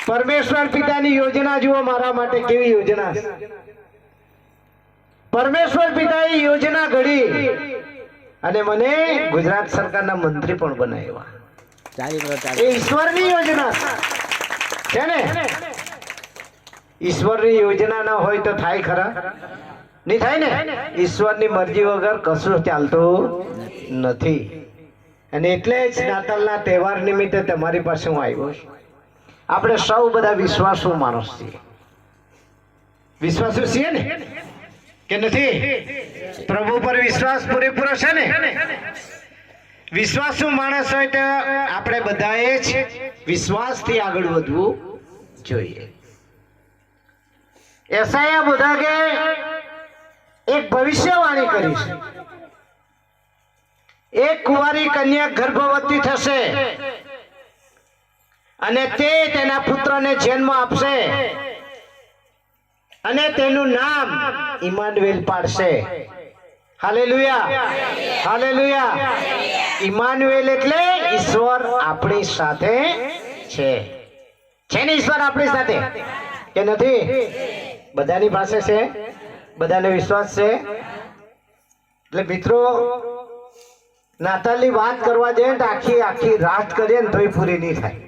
પરમેશ્વર પિતાની યોજના જુઓ મારા માટે કેવી યોજના છે. પરમેશ્વર પિતાએ યોજના ઘડી અને મને ગુજરાત સરકારના મંત્રી પણ બનાવ્યા. એ ઈશ્વરની યોજના છે ને. ઈશ્વરની યોજના ન હોય તો થાય ખરા? નહીં થાય ને. ઈશ્વરની મરજી વગર કશું ચાલતું નથી. અને એટલે જ નાતાલના તહેવાર નિમિત્તે તમારી પાસે હું આવ્યો છું. આપણે સૌ બધા વિશ્વાસુ માણસ છીએ. વિશ્વાસુ છીએ ને કે નથી? પ્રભુ પર વિશ્વાસ પૂરેપૂરો છે ને? વિશ્વાસુ માણસ હોય તો આપણે બધાએ જ વિશ્વાસથી આગળ વધવું જોઈએ. એસાયા બુદ્ધાગે એક ભવિષ્યવાણી કરી છે. એક કુંવારી કન્યા ગર્ભવતી થશે અને તે તેના પુત્રને જન્મ આપશે અને તેનું નામ ઇમાનુએલ પાડશે. Hallelujah, hallelujah. ઇમાનુએલ એટલે ઈશ્વર આપણી સાથે છે. છે ને ઈશ્વર આપણી સાથે કે નથી? બધાની પાસે છે, બધાને વિશ્વાસ છે. એટલે મિત્રો, નાતાલની વાત કરવા જઈએ તો આખી રાત કરીએ ને તોય પૂરી નહીં થાય.